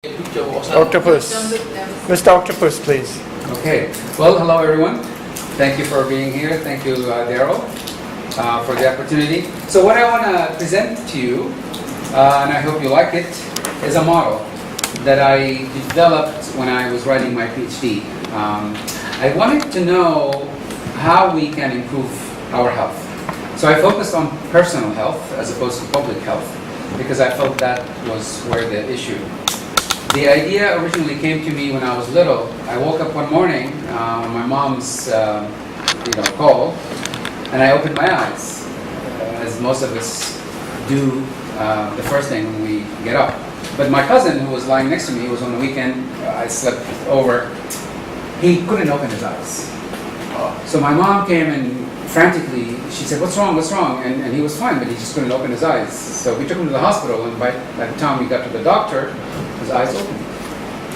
Octopus. Mr. Octopus, please. Okay. Well, hello everyone. Thank you for being here. Thank you, Daryl, for the opportunity. So what I want to present to you, and I hope you like it, is a model that I developed when I was writing my PhD. I wanted to know how we can improve our health. So I focused on personal health as opposed to public health because I felt that was where the issue. The idea originally came to me when I was little. I woke up one morning on my mom's call, and I opened my eyes, as most of us do the first thing when we get up. But my cousin, who was lying next to me, it was on the weekend, I slept over, he couldn't open his eyes. So my mom came and frantically, she said, what's wrong? And he was fine, but he just couldn't open his eyes. So we took him to the hospital, and by the time we got to the doctor, his eyes opened.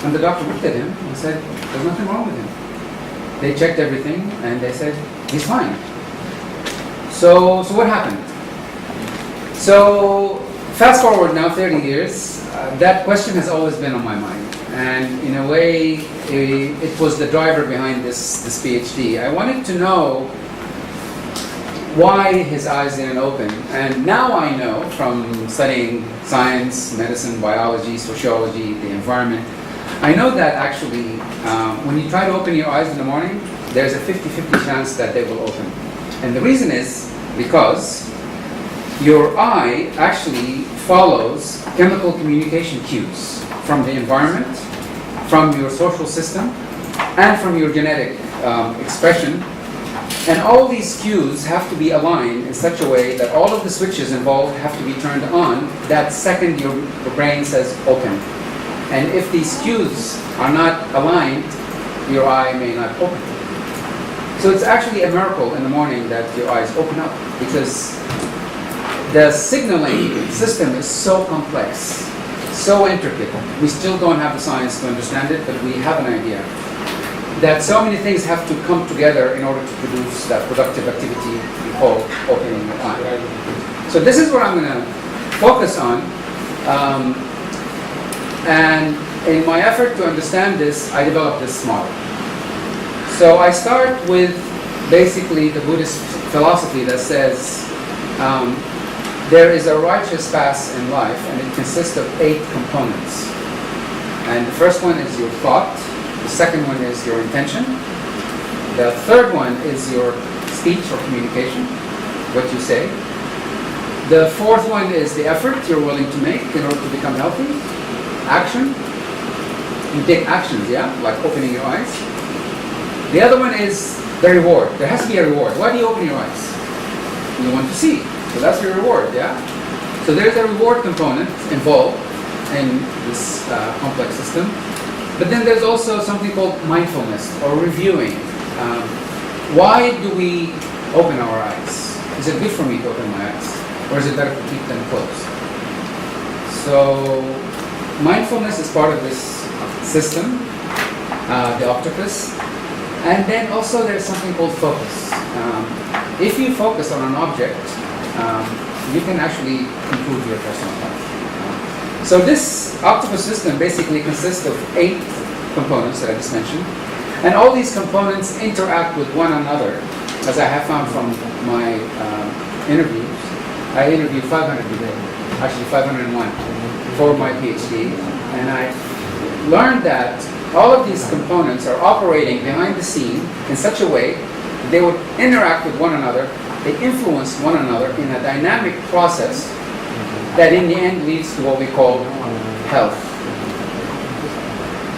And the doctor looked at him and said, there's nothing wrong with him. They checked everything, and they said, he's fine. So what happened? So fast forward now 30 years, that question has always been on my mind. And in a way, it was the driver behind this PhD. I wanted to know why his eyes didn't open. And now I know from studying science, medicine, biology, sociology, the environment, I know that actually when you try to open your eyes in the morning, there's a 50-50 chance that they will open. And the reason is because your eye actually follows chemical communication cues from the environment, from your social system, and from your genetic expression. And all these cues have to be aligned in such a way that all of the switches involved have to be turned on that second your brain says open. And if these cues are not aligned, your eye may not open. So it's actually a miracle in the morning that your eyes open up, because the signaling system is so complex, so intricate. We still don't have the science to understand it, but we have an idea that so many things have to come together in order to produce that productive activity we call opening your eye. So this is what I'm going to focus on. And in my effort to understand this, I developed this model. So I start with basically the Buddhist philosophy that says there is a righteous path in life, and it consists of 8 components. And the first one is your thought. The second one is your intention. The third one is your speech or communication, what you say. The fourth one is the effort you're willing to make in order to become healthy. Action. You take actions, yeah, like opening your eyes. The other one is the reward. There has to be a reward. Why do you open your eyes? You want to see. So that's your reward, yeah? So there's a reward component involved in this complex system. But then there's also something called mindfulness or reviewing. Why do we open our eyes? Is it good for me to open my eyes? Or is it better to keep them closed? So mindfulness is part of this system, the octopus. And then also there's something called focus. If you focus on an object, you can actually improve your personal health. So this octopus system basically consists of 8 components that I just mentioned. And all these components interact with one another, as I have found from my interviews. I interviewed 500 people, actually 501, for my PhD. And I learned that all of these components are operating behind the scene in such a way they would interact with one another, they influence one another in a dynamic process that in the end leads to what we call health.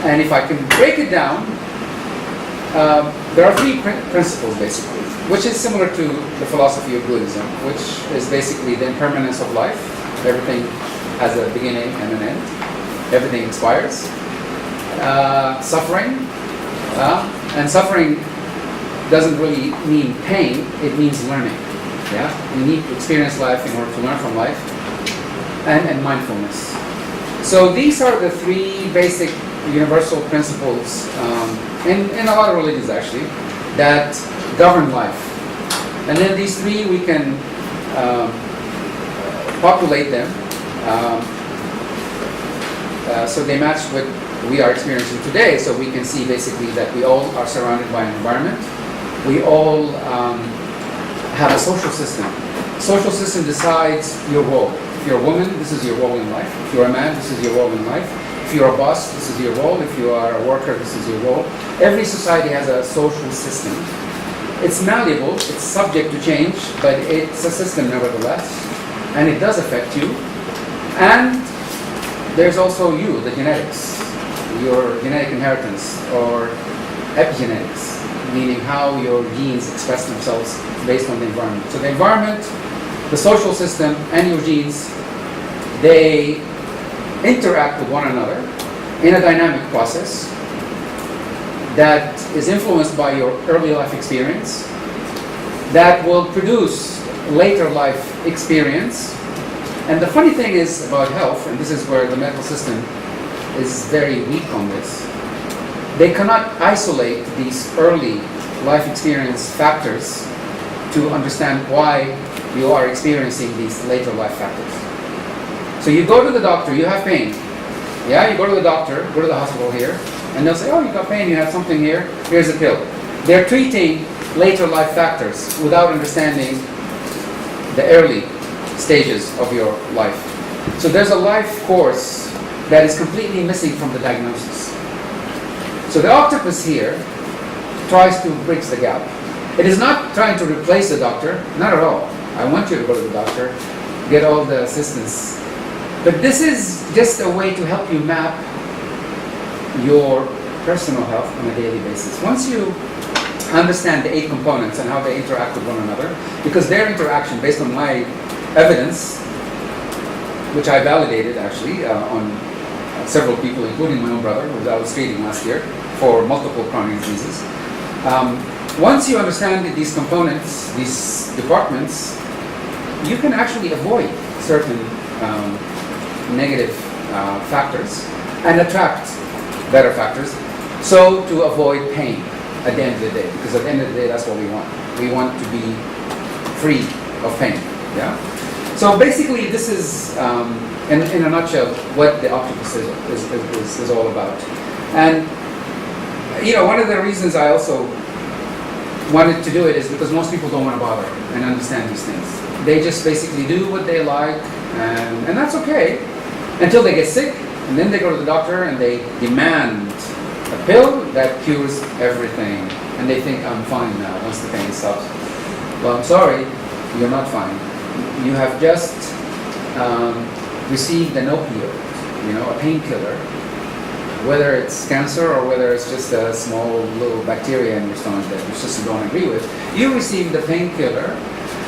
And if I can break it down, there are 3 principles basically, which is similar to the philosophy of Buddhism, which is basically the impermanence of life. Everything has a beginning and an end. Everything expires. Suffering. And suffering doesn't really mean pain, it means learning. Yeah? You need to experience life in order to learn from life. And mindfulness. So these are the 3 basic universal principles in a lot of religions actually that govern life. And then these 3 we can populate them so they match what we are experiencing today. So we can see basically that we all are surrounded by an environment. We all have a social system. Social system decides your role. If you're a woman, this is your role in life. If you're a man, this is your role in life. If you're a boss, this is your role. If you are a worker, this is your role. Every society has a social system. It's malleable, it's subject to change, but it's a system nevertheless, and it does affect you. And there's also you, the genetics, your genetic inheritance, or epigenetics, meaning how your genes express themselves based on the environment. So the environment, the social system, and your genes, they interact with one another in a dynamic process that is influenced by your early life experience, that will produce later life experience. And the funny thing is about health, and this is where the medical system is very weak on this, they cannot isolate these early life experience factors to understand why you are experiencing these later life factors. So you go to the doctor, you have pain. Yeah, you go to the doctor, go to the hospital here, and they'll say, oh, you got pain, you have something here, here's a pill. They're treating later life factors without understanding the early stages of your life. So there's a life course that is completely missing from the diagnosis. So the octopus here tries to bridge the gap. It is not trying to replace the doctor, not at all. I want you to go to the doctor, get all the assistance. But this is just a way to help you map your personal health on a daily basis. Once you understand the 8 components and how they interact with one another, because their interaction, based on my evidence, which I validated actually on several people, including my own brother, who I was treating last year for multiple chronic diseases. Once you understand these components, these departments, you can actually avoid certain negative factors and attract better factors, so to avoid pain at the end of the day, because at the end of the day, that's what we want. We want to be free of pain. Yeah. So basically, this is, in a nutshell, what the octopus is all about. And one of the reasons I also wanted to do it is because most people don't want to bother and understand these things. They just basically do what they like, and that's okay, until they get sick. And then they go to the doctor and they demand a pill that cures everything. And they think, I'm fine now once the pain stops. Well, I'm sorry, you're not fine. You have just received an opioid, a painkiller. Whether it's cancer or whether it's just a small little bacteria in your stomach that your system don't agree with, you received the painkiller.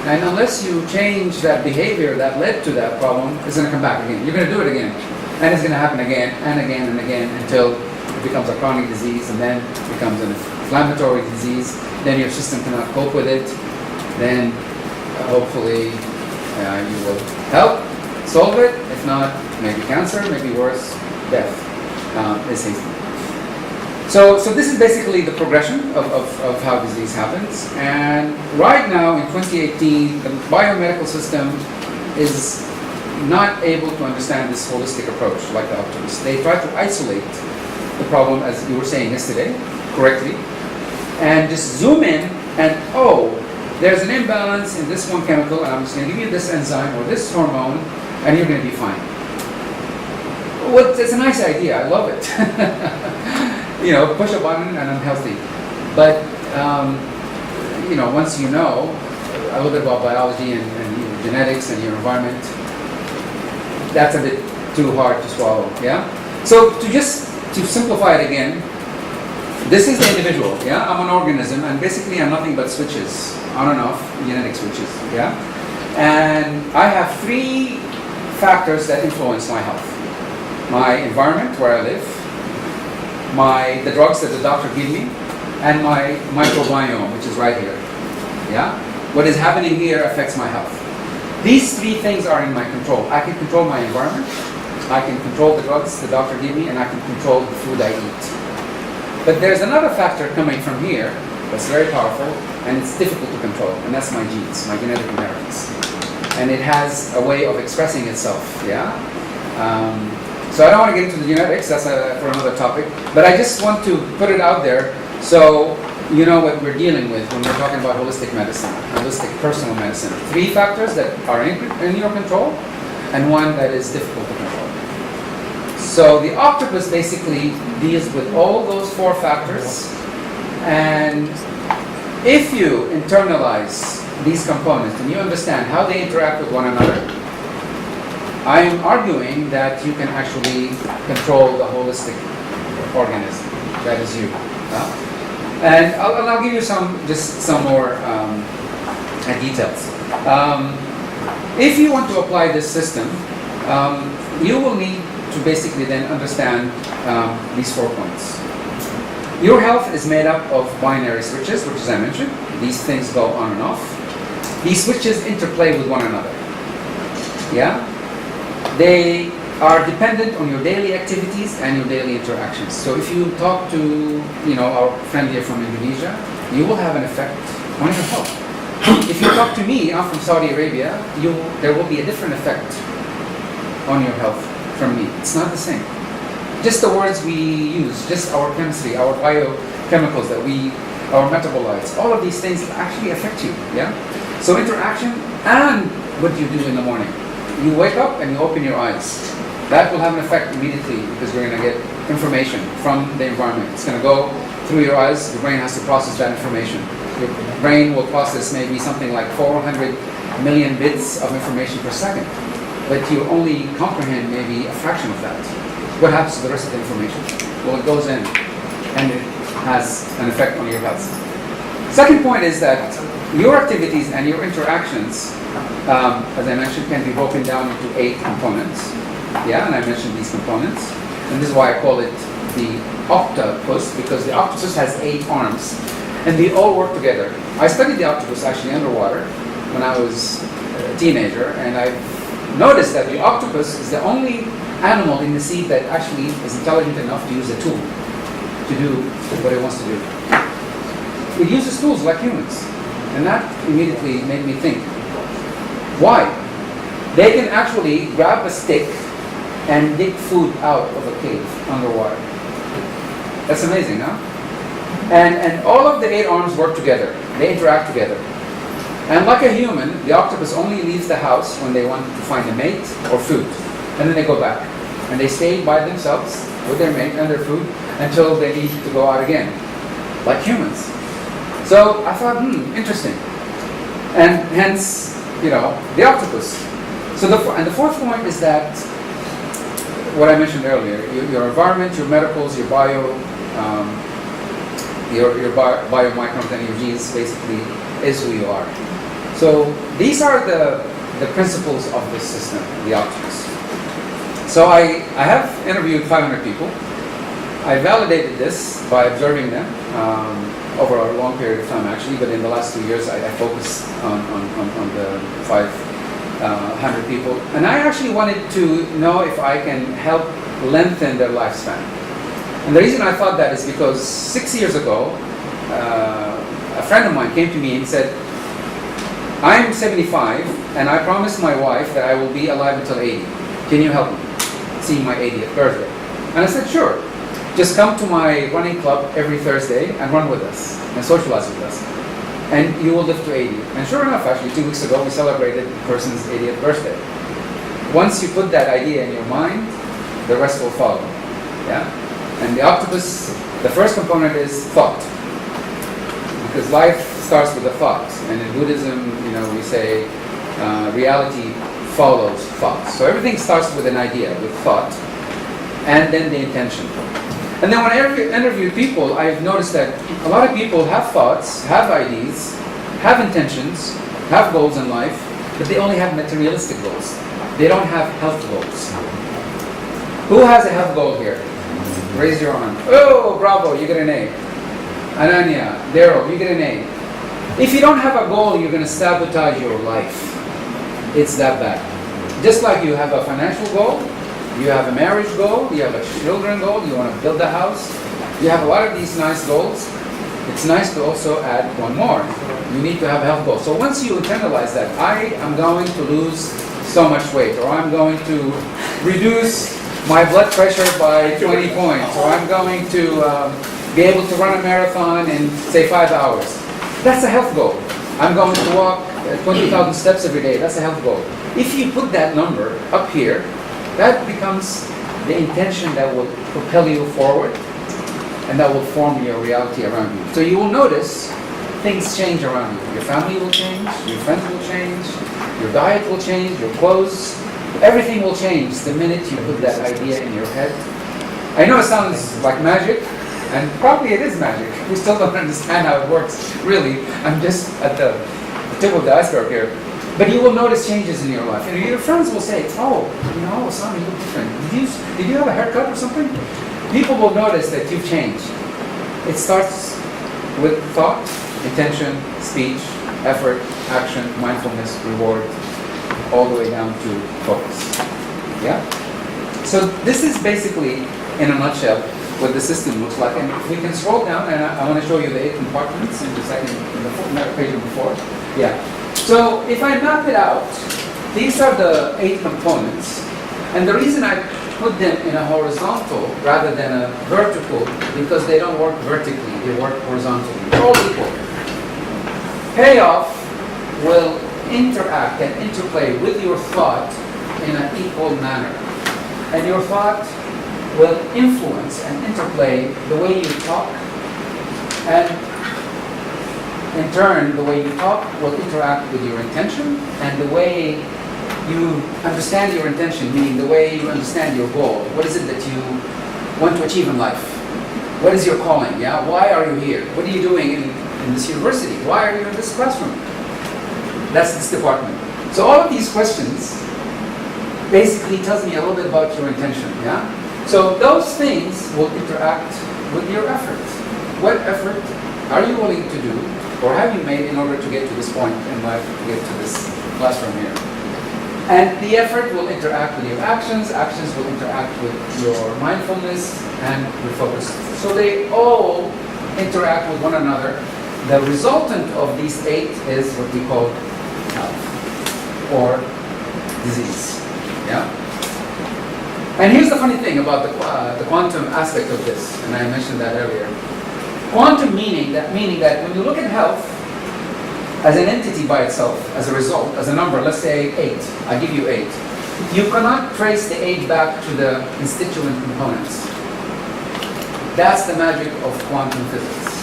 And unless you change that behavior that led to that problem, it's going to come back again. You're going to do it again. And it's going to happen again and again and again until it becomes a chronic disease, and then it becomes an inflammatory disease. Then your system cannot cope with it. Then hopefully you will help solve it. If not, maybe cancer, maybe worse, death is hastened. So this is basically the progression of how disease happens. And right now in 2018, the biomedical system is not able to understand this holistic approach like the octopus. They try to isolate the problem, as you were saying yesterday, correctly, and just zoom in and, there's an imbalance in this one chemical, and I'm just going to give you this enzyme or this hormone, and you're going to be fine. Well, it's a nice idea. I love it. Push a button and I'm healthy. But, once you know a little bit about biology and your genetics and your environment, that's a bit too hard to swallow, yeah? So to simplify it again, this is the individual, yeah? I'm an organism, and basically I'm nothing but switches, on and off, genetic switches, yeah? And I have 3 factors that influence my health. My environment, where I live, the drugs that the doctor gives me, and my microbiome, which is right here, yeah? What is happening here affects my health. These 3 things are in my control. I can control my environment, I can control the drugs the doctor gives me, and I can control the food I eat. But there's another factor coming from here that's very powerful, and it's difficult to control, and that's my genes, my genetic inheritance. And it has a way of expressing itself, yeah? So I don't want to get into the genetics, that's for another topic, but I just want to put it out there so you know what we're dealing with when we're talking about holistic medicine, holistic personal medicine. 3 factors that are in your control, and 1 that is difficult to control. So the octopus basically deals with all those 4 factors, and if you internalize these components and you understand how they interact with one another, I am arguing that you can actually control the holistic organism. That is you. And I'll give you some more details. If you want to apply this system, you will need to basically then understand these 4 points. Your health is made up of binary switches, which as I mentioned, these things go on and off. These switches interplay with one another. Yeah? They are dependent on your daily activities and your daily interactions. So if you talk to, our friend here from Indonesia, you will have an effect on your health. If you talk to me, I'm from Saudi Arabia, there will be a different effect on your health from me. It's not the same. Just the words we use, just our chemistry, our biochemicals our metabolites, all of these things actually affect you. Yeah. So interaction and what you do in the morning. You wake up and you open your eyes. That will have an effect immediately because you're going to get information from the environment. It's going to go through your eyes. The brain has to process that information. Your brain will process maybe something like 400 million bits of information per second, but you only comprehend maybe a fraction of that. What happens to the rest of the information? Well, it goes in and it has an effect on your health. Second point is that your activities and your interactions, as I mentioned, can be broken down into 8 components. Yeah, and I mentioned these components. And this is why I call it the octopus, because the octopus has 8 arms. And they all work together. I studied the octopus actually underwater when I was a teenager, and I noticed that the octopus is the only animal in the sea that actually is intelligent enough to use a tool to do what it wants to do. It uses tools like humans. And that immediately made me think, why? They can actually grab a stick and dig food out of a cave underwater. That's amazing, huh? And all of the 8 arms work together. They interact together. And like a human, the octopus only leaves the house when they want to find a mate or food. And then they go back. And they stay by themselves with their mate and their food until they need to go out again. Like humans. So I thought, interesting. And hence, the octopus. So the 4th point is that what I mentioned earlier, your environment, your medicals, your biomicrons and your genes basically is who you are. So these are the principles of this system, the octopus. So I have interviewed 500 people. I validated this by observing them over a long period of time actually, but in the last 2 years I focused on the 500 people. And I actually wanted to know if I can help lengthen their lifespan. And the reason I thought that is because 6 years ago, a friend of mine came to me and said, I'm 75 and I promised my wife that I will be alive until 80. Can you help me see my 80th birthday? And I said, sure. Just come to my running club every Thursday and run with us and socialize with us. And you will live to 80. And sure enough, actually, 2 weeks ago, we celebrated the person's 80th birthday. Once you put that idea in your mind, the rest will follow. Yeah? And the octopus, the first component is thought. Because life starts with a thought. And in Buddhism, we say reality follows thought. So everything starts with an idea, with thought. And then the intention. And then when I interview people, I've noticed that a lot of people have thoughts, have ideas, have intentions, have goals in life, but they only have materialistic goals. They don't have health goals. Who has a health goal here? Raise your arm. Oh, bravo, you get an A. Ananya, Daryl, you get an A. If you don't have a goal, you're going to sabotage your life. It's that bad. Just like you have a financial goal, you have a marriage goal, you have a children goal, you want to build a house. You have a lot of these nice goals. It's nice to also add one more. You need to have a health goal. So once you internalize that, I am going to lose so much weight, or I'm going to reduce my blood pressure by 20 points, or I'm going to be able to run a marathon in, say, 5 hours. That's a health goal. I'm going to walk 20,000 steps every day. That's a health goal. If you put that number up here, that becomes the intention that will propel you forward and that will form your reality around you. So you will notice things change around you. Your family will change, your friends will change, your diet will change, your clothes, everything will change the minute you put that idea in your head. I know it sounds like magic, and probably it is magic. We still don't understand how it works, really. I'm just at the tip of the iceberg here. But you will notice changes in your life. And your friends will say, oh, Osama, you look different. Did you have a haircut or something? People will notice that you've changed. It starts with thought, intention, speech, effort, action, mindfulness, reward, all the way down to focus. Yeah? So this is basically, in a nutshell, what the system looks like. And if we can scroll down, and I want to show you the 8 compartments in the page before. Yeah. So if I map it out, these are the 8 components. And the reason I put them in a horizontal rather than a vertical, because they don't work vertically, they work horizontally. They're all equal. Payoff will interact and interplay with your thought in an equal manner. And your thought will influence and interplay the way you talk, and in turn, the way you talk will interact with your intention, and the way you understand your intention, meaning the way you understand your goal. What is it that you want to achieve in life? What is your calling? Yeah? Why are you here? What are you doing in this university? Why are you in this classroom? That's this department. So all of these questions basically tells me a little bit about your intention. Yeah? So those things will interact with your effort. What effort are you willing to do, or have you made in order to get to this point in life, to get to this classroom here? And the effort will interact with your actions, actions will interact with your mindfulness and your focus. So they all interact with one another. The resultant of these 8 is what we call health or disease. Yeah? And here's the funny thing about the quantum aspect of this, and I mentioned that earlier. Quantum meaning that when you look at health as an entity by itself, as a result, as a number, let's say 8, I give you 8. You cannot trace the 8 back to the constituent components. That's the magic of quantum physics.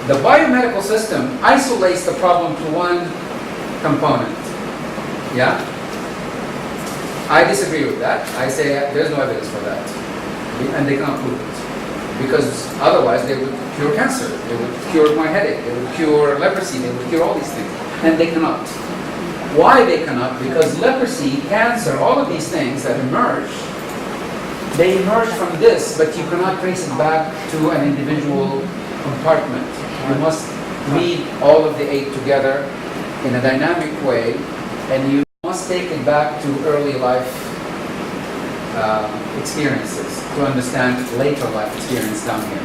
The biomedical system isolates the problem to one component. Yeah? I disagree with that. I say there's no evidence for that. And they cannot prove it. Because otherwise they would cure cancer, they would cure my headache, they would cure leprosy, they would cure all these things. And they cannot. Why they cannot? Because leprosy, cancer, all of these things that emerge, they emerge from this, but you cannot trace it back to an individual compartment. You must read all of the 8 together in a dynamic way, and you must take it back to early life experiences to understand later life experience down here.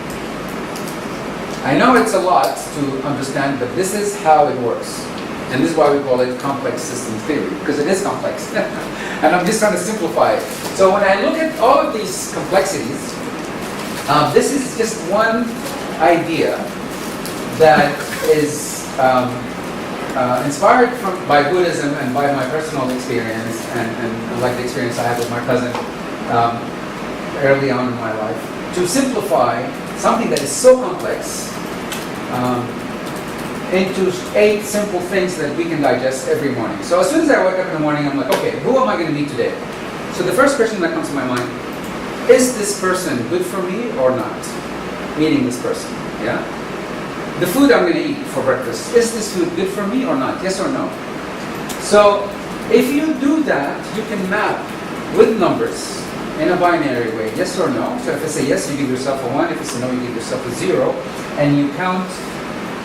I know it's a lot to understand, but this is how it works. And this is why we call it complex system theory, because it is complex. And I'm just trying to simplify it. So when I look at all of these complexities, this is just one idea that is inspired by Buddhism and by my personal experience, and like the experience I had with my cousin early on in my life, to simplify something that is so complex into 8 simple things that we can digest every morning. So as soon as I wake up in the morning, I'm like, okay, who am I going to meet today? So the first question that comes to my mind, is this person good for me or not? Meeting this person, yeah? The food I'm going to eat for breakfast, is this food good for me or not? Yes or no? So if you do that, you can map with numbers in a binary way, yes or no. So if I say yes, you give yourself a 1. If it's a no, you give yourself a 0. And you count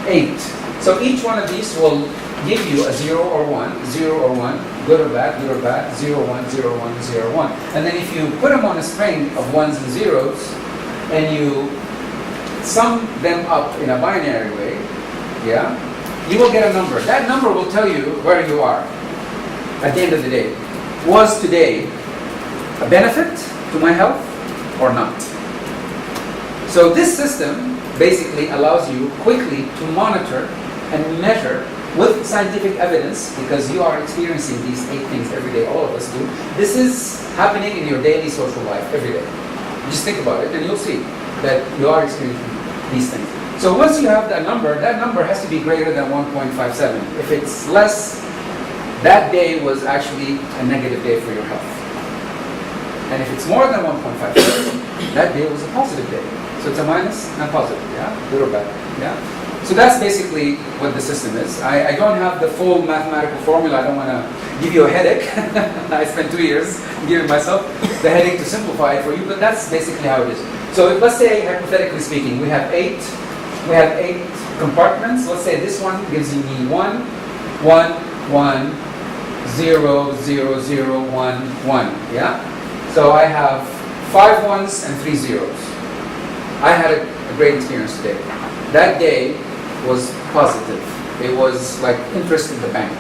8. So each one of these will give you a 0 or 1, 0 or 1, good or bad, 0, 1, 0, 1, 0, 1. And then if you put them on a string of 1s and 0s, and you sum them up in a binary way, yeah, you will get a number. That number will tell you where you are at the end of the day. Was today a benefit to my health or not? So this system basically allows you quickly to monitor and measure with scientific evidence, because you are experiencing these 8 things every day, all of us do. This is happening in your daily social life every day. Just think about it and you'll see that you are experiencing these things. So once you have that number has to be greater than 1.57. If it's less, that day was actually a negative day for your health. And if it's more than 1.57, that day was a positive day. So it's a minus and positive, yeah? Good or bad, yeah? So that's basically what the system is. I don't have the full mathematical formula. I don't want to give you a headache. I spent 2 years giving myself the headache to simplify it for you, but that's basically how it is. So let's say, hypothetically speaking, we have 8 compartments. Let's say this one gives me 1, 1, 1, 0, 0, 0, 1, 1, yeah? So I have 5 ones and 3 zeros. I had a great experience today. That day was positive. It was like interest in the bank.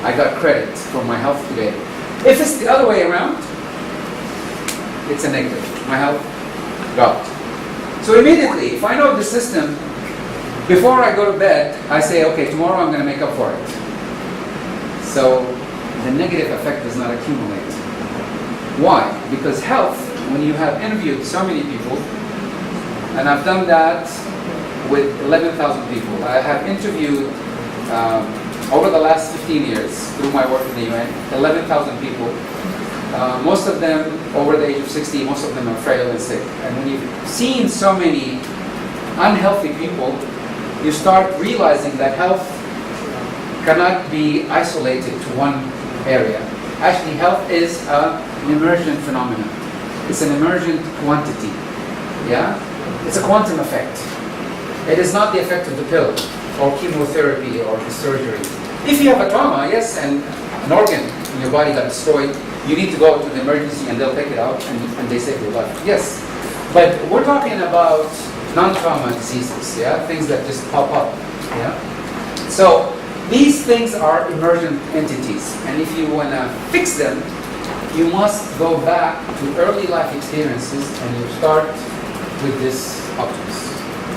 I got credit for my health today. If it's the other way around, it's a negative. My health dropped. So immediately, if I know the system, before I go to bed, I say, okay, tomorrow I'm going to make up for it. So the negative effect does not accumulate. Why? Because health, when you have interviewed so many people, and I've done that with 11,000 people. I have interviewed over the last 15 years through my work in the UN, 11,000 people. Most of them over the age of 60, most of them are frail and sick. And when you've seen so many unhealthy people, you start realizing that health cannot be isolated to one area. Actually, health is an emergent phenomenon. It's an emergent quantity. Yeah? It's a quantum effect. It is not the effect of the pill or chemotherapy or the surgery. If you have a trauma, yes, and an organ in your body got destroyed, you need to go to the emergency and they'll take it out and they save your life. Yes, but we're talking about non-trauma diseases, yeah, things that just pop up, yeah. So these things are emergent entities, and if you want to fix them, you must go back to early life experiences and you start with this octopus.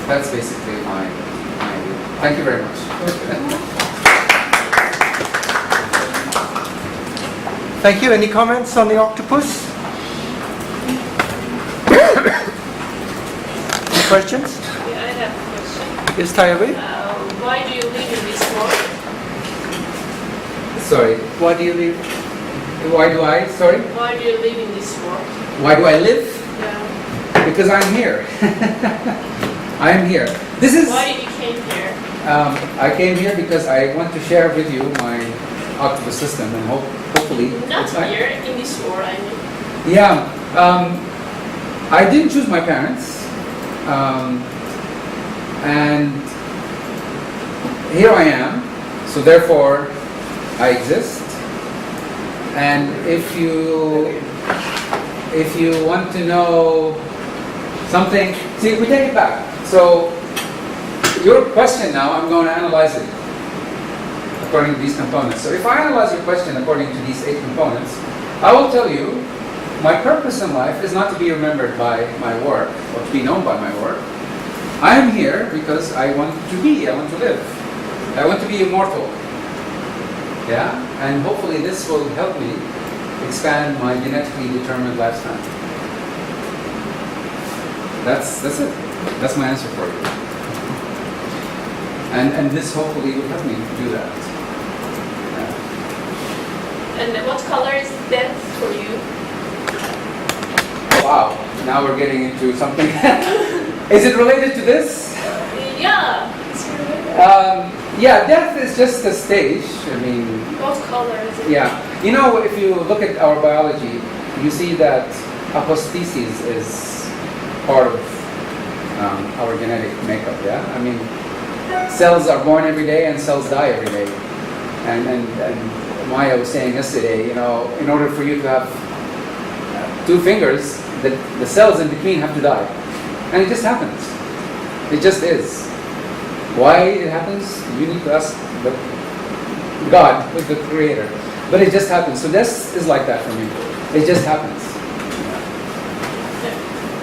That's basically my idea. Thank you very much. Thank you. Any comments on the octopus? Any questions? Yeah, I have a question. Yes, Tayabi? Why do you live in this world? Sorry. Why do you leave? Why do I? Sorry. Why do you live in this world? Why do I live? Yeah. Because I'm here. I am here. This is. Why did you came here? I came here because I want to share with you my octopus system, and hopefully Not it's not. here, in this world, I mean. Yeah. I didn't choose my parents, and here I am. So therefore, I exist. And if you want to know something, see, we take it back. So your question now, I'm going to analyze it according to these components. So if I analyze your question according to these 8 components, I will tell you my purpose in life is not to be remembered by my work or to be known by my work. I am here because I want to live. I want to be immortal. Yeah? And hopefully this will help me expand my genetically determined lifespan. That's it. That's my answer for you. And this hopefully will help me do that. Yeah. And what color is death for you? Wow, now we're getting into something. Is it related to this? Yeah, it's related. Yeah, death is just a stage. I mean, What color is it? yeah. You know, if you look at our biology, you see that apostasis is part of our genetic makeup, yeah? I mean, cells are born every day and cells die every day. And Maya was saying yesterday, you know, in order for you to have 2 fingers, the cells in between have to die. And it just happens. It just is. Why it happens, you need to ask God, who's the creator. But it just happens. So this is like that for me. It just happens.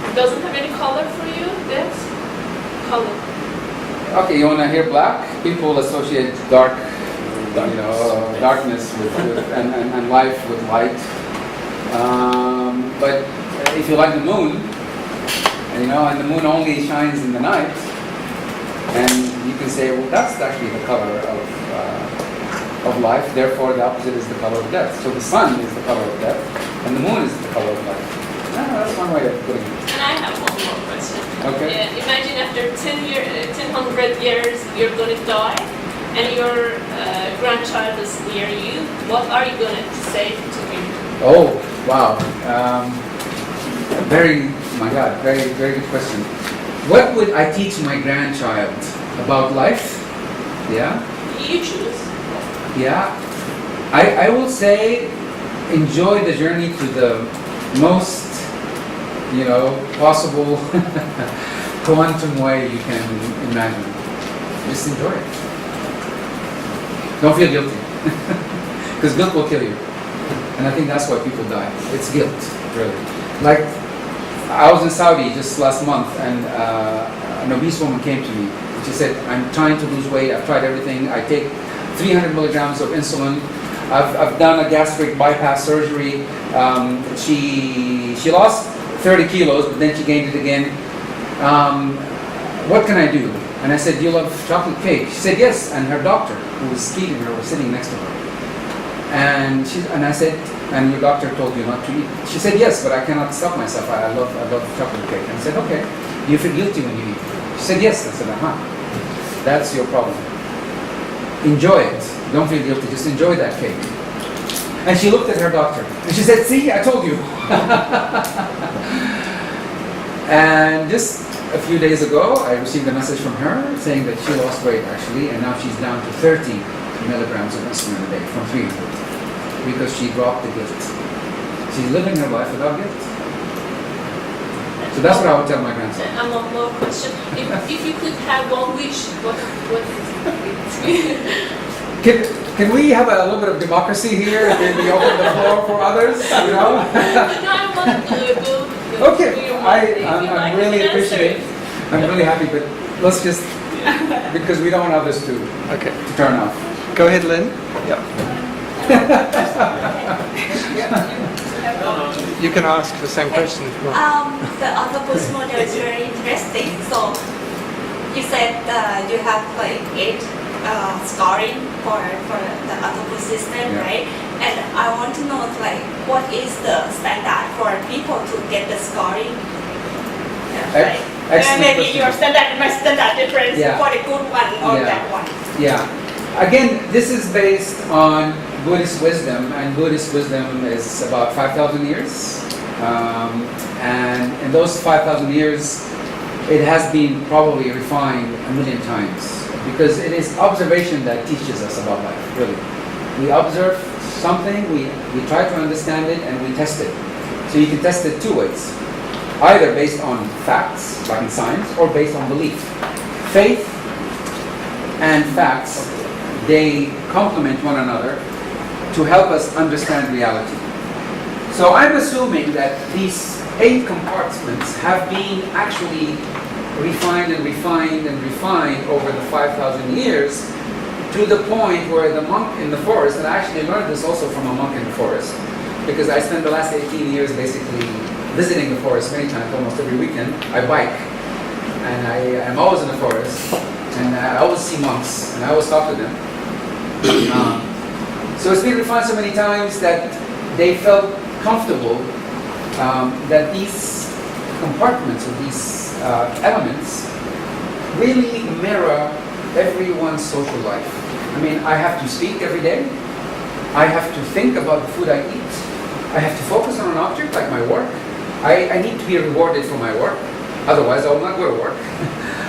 It doesn't have any color for you, this? Color. Okay, you want to hear black? People associate darkness with and life with light. But if you like the moon, and the moon only shines in the night, and you can say, well, that's actually the color of life. Therefore, the opposite is the color of death. So the sun is the color of death, and the moon is the color of life. That's one way of putting it. And I have one more question. Okay. Imagine after 1,000 years, you're going to die, and your grandchild is near you. What are you going to say to him? Oh, wow. Very good question. What would I teach my grandchild about life? Yeah? You choose. Yeah. I will say enjoy the journey to the most, possible quantum way you can imagine. Just enjoy it. Don't feel guilty. Because guilt will kill you. And I think that's why people die. It's guilt, really. Like, I was in Saudi just last month, and an obese woman came to me. She said, I'm trying to lose weight. I've tried everything. I take 300 milligrams of insulin. I've done a gastric bypass surgery. She lost 30 kilos, but then she gained it again. What can I do? And I said, do you love chocolate cake? She said, yes. And her doctor, who was feeding her, was sitting next to her. And I said, and your doctor told you not to eat? She said, yes, but I cannot stop myself. I love chocolate cake. And I said, okay. Do you feel guilty when you eat? She said, yes. I said, that's your problem. Enjoy it. Don't feel guilty. Just enjoy that cake. And she looked at her doctor. And she said, see, I told you. And just a few days ago, I received a message from her saying that she lost weight, actually, and now she's down to 30 milligrams of insulin a day from 300 because she dropped the guilt. She's living her life without guilt. So that's what I would tell my grandson. And one more question. If you could have one wish, what is it? Can we have a little bit of democracy here and maybe open the floor for others? No, I want to go. Okay, I'm really appreciative. I'm really happy, but let's just, because we don't want others to turn off. Go ahead, Lynn. Yeah. You can ask the same question if you want. The Octopus model is very interesting. So you said you have like 8 scoring for the Octopus system, right? And I want to know like what is the standard for people to get the scoring? Right? Maybe question. your standard and my standard difference for the good one or bad one. Yeah. Again, this is based on Buddhist wisdom, and Buddhist wisdom is about 5,000 years. And in those 5,000 years, it has been probably refined a million times because it is observation that teaches us about life, really. We observe something, we try to understand it, and we test it. So you can test it 2 ways. Either based on facts, like in science, or based on belief. Faith and facts, they complement one another to help us understand reality. So I'm assuming that these 8 compartments have been actually refined and refined and refined over the 5,000 years to the point where the monk in the forest, and I actually learned this also from a monk in the forest, because I spent the last 18 years basically visiting the forest many times, almost every weekend. I bike, and I am always in the forest, and I always see monks, and I always talk to them. So it's been refined so many times that they felt comfortable that these compartments or these elements really mirror everyone's social life. I mean, I have to speak every day. I have to think about the food I eat. I have to focus on an object like my work. I need to be rewarded for my work. Otherwise, I will not go to work.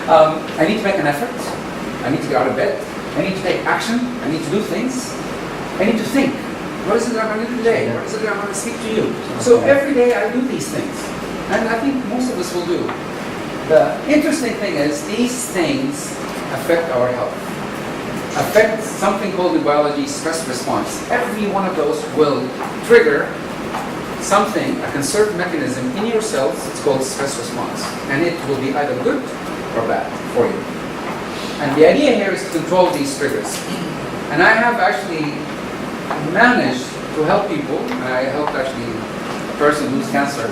I need to make an effort. I need to get out of bed. I need to take action. I need to do things. I need to think. What is it that I'm going to do today? What is it that I'm going to speak to you? So every day I do these things. And I think most of us will do. The interesting thing is these things affect our health. Affect something called in biology stress response. Every one of those will trigger something, a conserved mechanism in your cells. It's called stress response, and it will be either good or bad for you. And the idea here is to control these triggers. And I have actually managed to help people. I helped actually a person lose cancer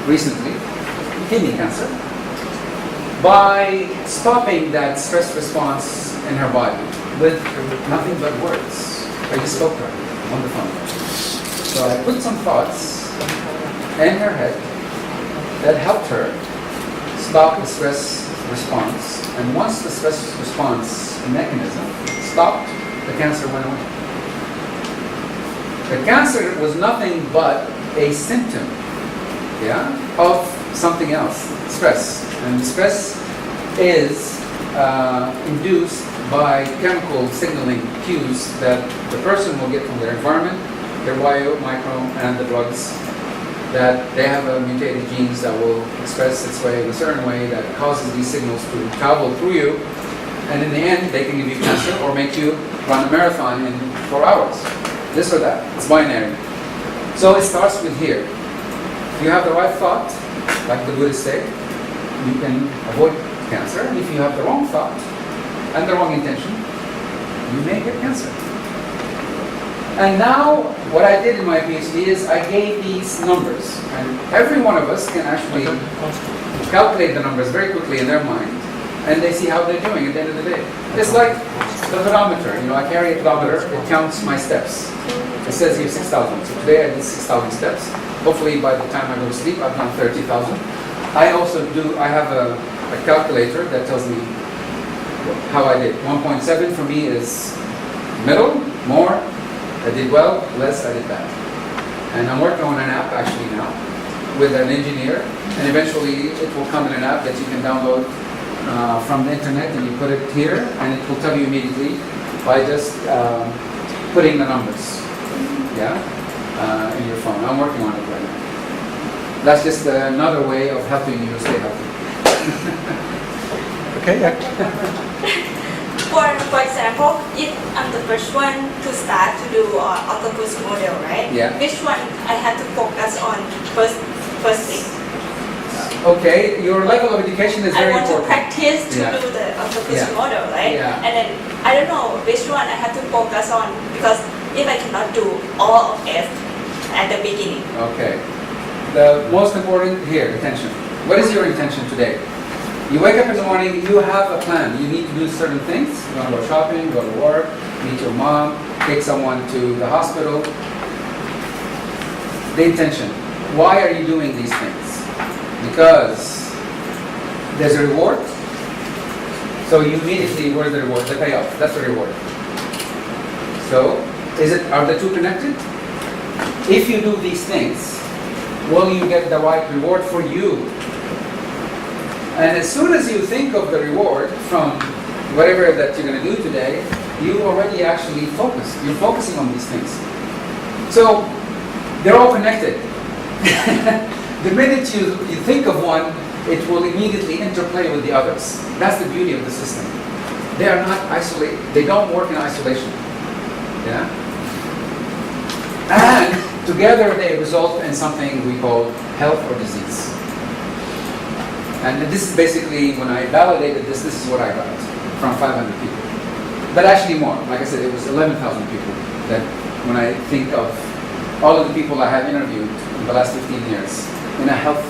recently, kidney cancer, by stopping that stress response in her body with nothing but words. I just spoke to her on the phone. So I put some thoughts in her head that helped her stop the stress response. And once the stress response mechanism stopped, the cancer went away. The cancer was nothing but a symptom, of something else, stress. And stress is induced by chemical signaling cues that the person will get from their environment, their bio, micro, and the drugs, that they have mutated genes that will express its way in a certain way that causes these signals to travel through you, and in the end they can give you cancer or make you run a marathon in 4 hours. This or that. It's binary. So it starts with here. If you have the right thought, like the Buddhists say, you can avoid cancer. And if you have the wrong thought and the wrong intention, you may get cancer. And now, what I did in my PhD is I gave these numbers. And every one of us can actually calculate the numbers very quickly in their mind. And they see how they're doing at the end of the day. It's like the pedometer. I carry a pedometer. It counts my steps. It says here 6,000. So today I did 6,000 steps. Hopefully by the time I go to sleep, I've done 30,000. I have a calculator that tells me how I did. 1.7 for me is middle, more, I did well, less, I did bad. And I'm working on an app actually now with an engineer, and eventually it will come in an app that you can download from the internet, and you put it here, and it will tell you immediately by just putting the numbers, in your phone. I'm working on it right now. That's just another way of helping you stay healthy. Okay, yeah. For example, if I'm the first one to start to do Octopus model, right? Yeah. Which one I have to focus on first thing? Okay, your level of education is very I want important. to practice to Yeah. do the Octopus Yeah. model, right? Yeah. And then I don't know which one I have to focus on, because if I cannot do all of it at the beginning. Okay. The most important here, attention. What is your intention today? You wake up in the morning, you have a plan. You need to do certain things. You want to go shopping, go to work, meet your mom, take someone to the hospital. The intention. Why are you doing these things? Because there's a reward. So you immediately, where's the reward? The payoff. That's the reward. So, are the two connected? If you do these things, will you get the right reward for you? And as soon as you think of the reward from whatever that you're going to do today, you already actually focus. You're focusing on these things. So, they're all connected. The minute you think of one, it will immediately interplay with the others. That's the beauty of the system. They are not isolated. They don't work in isolation. Yeah? And together they result in something we call health or disease. And this is basically, when I validated this is what I got from 500 people. But actually more. Like I said, it was 11,000 people that when I think of all of the people I have interviewed in the last 15 years in a health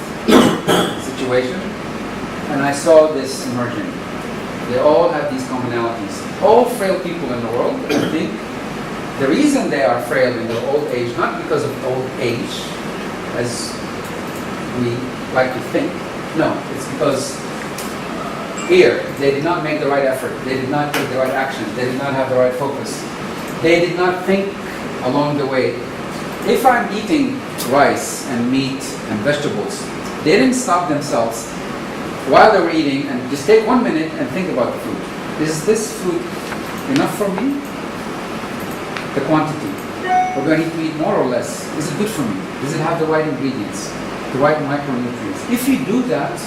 situation, and I saw this emerging. They all have these commonalities. All frail people in the world, I think, the reason they are frail in their old age, not because of old age, as we like to think. No, it's because here, they did not make the right effort. They did not take the right action. They did not have the right focus. They did not think along the way. If I'm eating rice and meat and vegetables, they didn't stop themselves while they were eating and just take 1 minute and think about the food. Is this food enough for me? The quantity. Or do I need to eat more or less? Is it good for me? Does it have the right ingredients? The right micronutrients? If you do that,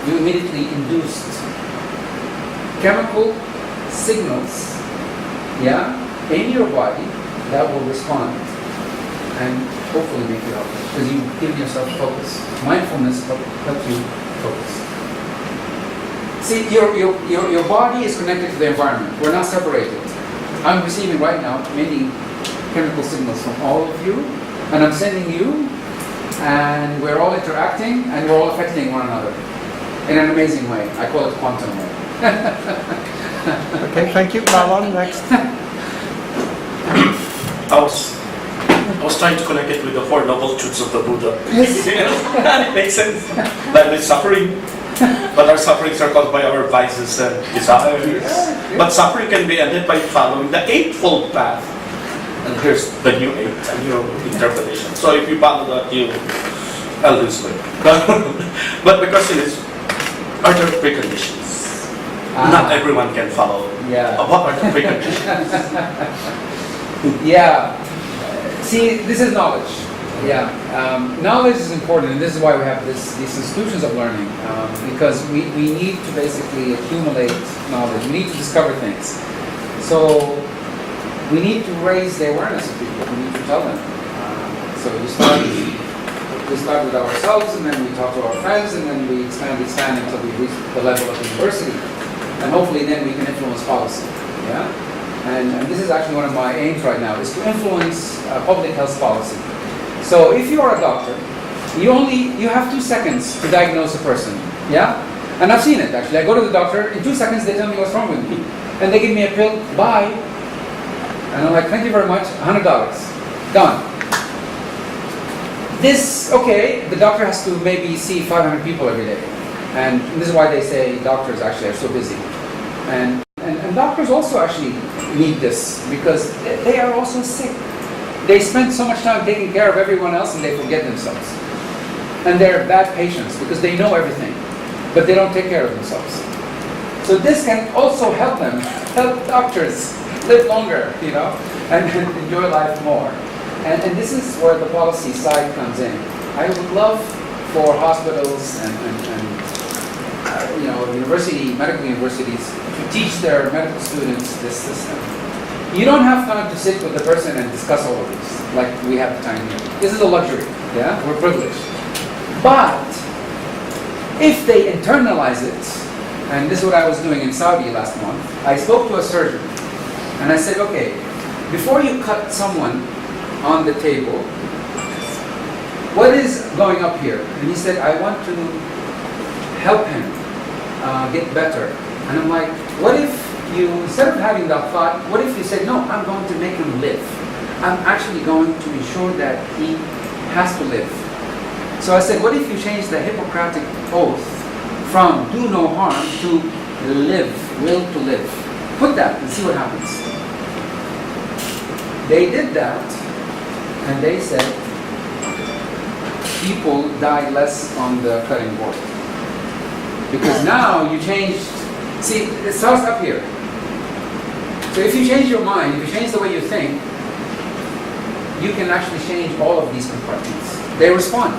you immediately induced chemical signals, in your body that will respond. and hopefully make you healthy because you give yourself focus. Mindfulness helps you focus. See, your body is connected to the environment. We're not separated. I'm receiving right now many chemical signals from all of you, and I'm sending you, and we're all interacting, and we're all affecting one another in an amazing way. I call it quantum way. Okay, thank you. Marlon, next. I was trying to connect it with the Four Noble Truths of the Buddha. Yes. It makes sense. Like with suffering, but our sufferings are caused by our vices and desires. But suffering can be ended by following the Eightfold Path. And here's the new eight, a new interpretation. So if you follow that, I'll lose weight. But the question is, are there preconditions? Not everyone can follow. Yeah. What are the preconditions? Yeah. See, this is knowledge. Yeah. Knowledge is important, and this is why we have these institutions of learning, because we need to basically accumulate knowledge. We need to discover things. So we need to raise the awareness of people. We need to tell them. So we start with ourselves, and then we talk to our friends, and then we expand until we reach the level of university. And hopefully then we can influence policy. Yeah? And this is actually one of my aims right now, is to influence public health policy. So if you are a doctor, you have 2 seconds to diagnose a person. Yeah? And I've seen it actually. I go to the doctor, in 2 seconds they tell me what's wrong with me. And they give me a pill, bye. And I'm like, thank you very much, $100. Done. The doctor has to maybe see 500 people every day. And this is why they say doctors actually are so busy. And doctors also actually need this because they are also sick. They spend so much time taking care of everyone else and they forget themselves. And they're bad patients because they know everything, but they don't take care of themselves. So this can also help them, help doctors live longer, and enjoy life more. And this is where the policy side comes in. I would love for hospitals and medical universities to teach their medical students this system. You don't have time to sit with the person and discuss all of this, like we have the time here. This is a luxury, yeah? We're privileged. But if they internalize it, and this is what I was doing in Saudi last month, I spoke to a surgeon, and I said, okay, before you cut someone on the table, what is going up here? And he said, I want to help him get better. And I'm like, what if you, instead of having that thought, what if you said, no, I'm going to make him live. I'm actually going to ensure that he has to live. So I said, what if you change the Hippocratic oath from do no harm to live, will to live? Put that and see what happens. They did that, and they said people die less on the cutting board. Because now you changed, see, it starts up here. So if you change your mind, if you change the way you think, you can actually change all of these compartments. They respond.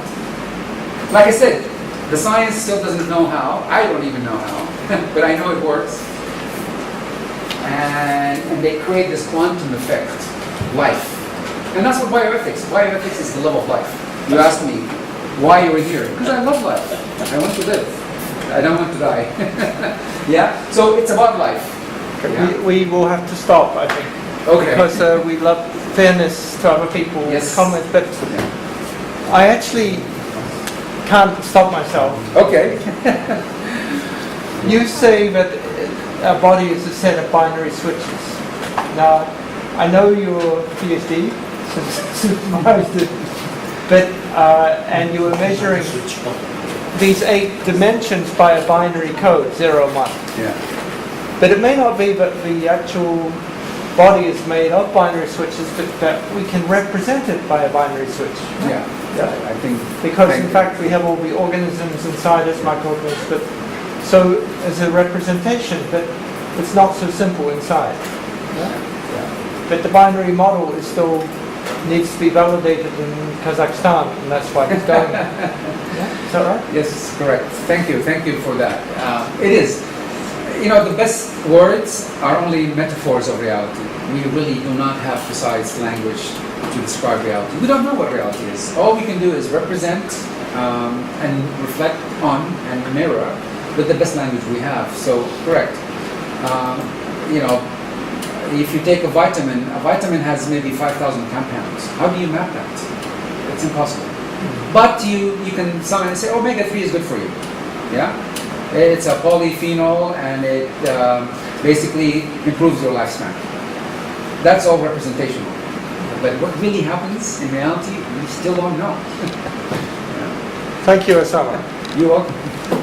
Like I said, the science still doesn't know how. I don't even know how, but I know it works. And they create this quantum effect, life. And that's what bioethics is, the love of life. You asked me why you were here. Because I love life. I want to live. I don't want to die. Yeah? So it's about life. Yeah. We will have to stop, I think. Okay. Because we love fairness to other people. Yes. Comments, but I actually can't stop myself. Okay. You say that our body is a set of binary switches. Now, I know your PhD, supervised it, but and you were measuring these 8 dimensions by a binary code, 0 and 1. Yeah. But it may not be that the actual body is made of binary switches, but that we can represent it by a binary switch. Yeah. I think Because in fact we have all the organisms inside us, microorganisms, but so as a representation, but it's not so simple inside. Yeah. But the binary model is still needs to be validated in Kazakhstan, and that's why it's going. Yeah? Is that right? Yes, correct. Thank you for that. It is. The best words are only metaphors of reality. We really do not have precise language to describe reality. We don't know what reality is. All we can do is represent and reflect on and mirror with the best language we have. So, correct. You know, if you take a vitamin has maybe 5,000 compounds. How do you map that? It's impossible. But you can somehow say omega-3 is good for you. Yeah? It's a polyphenol and it basically improves your lifespan. That's all representational. But what really happens in reality, we still don't know. Thank you, Osama. You're welcome.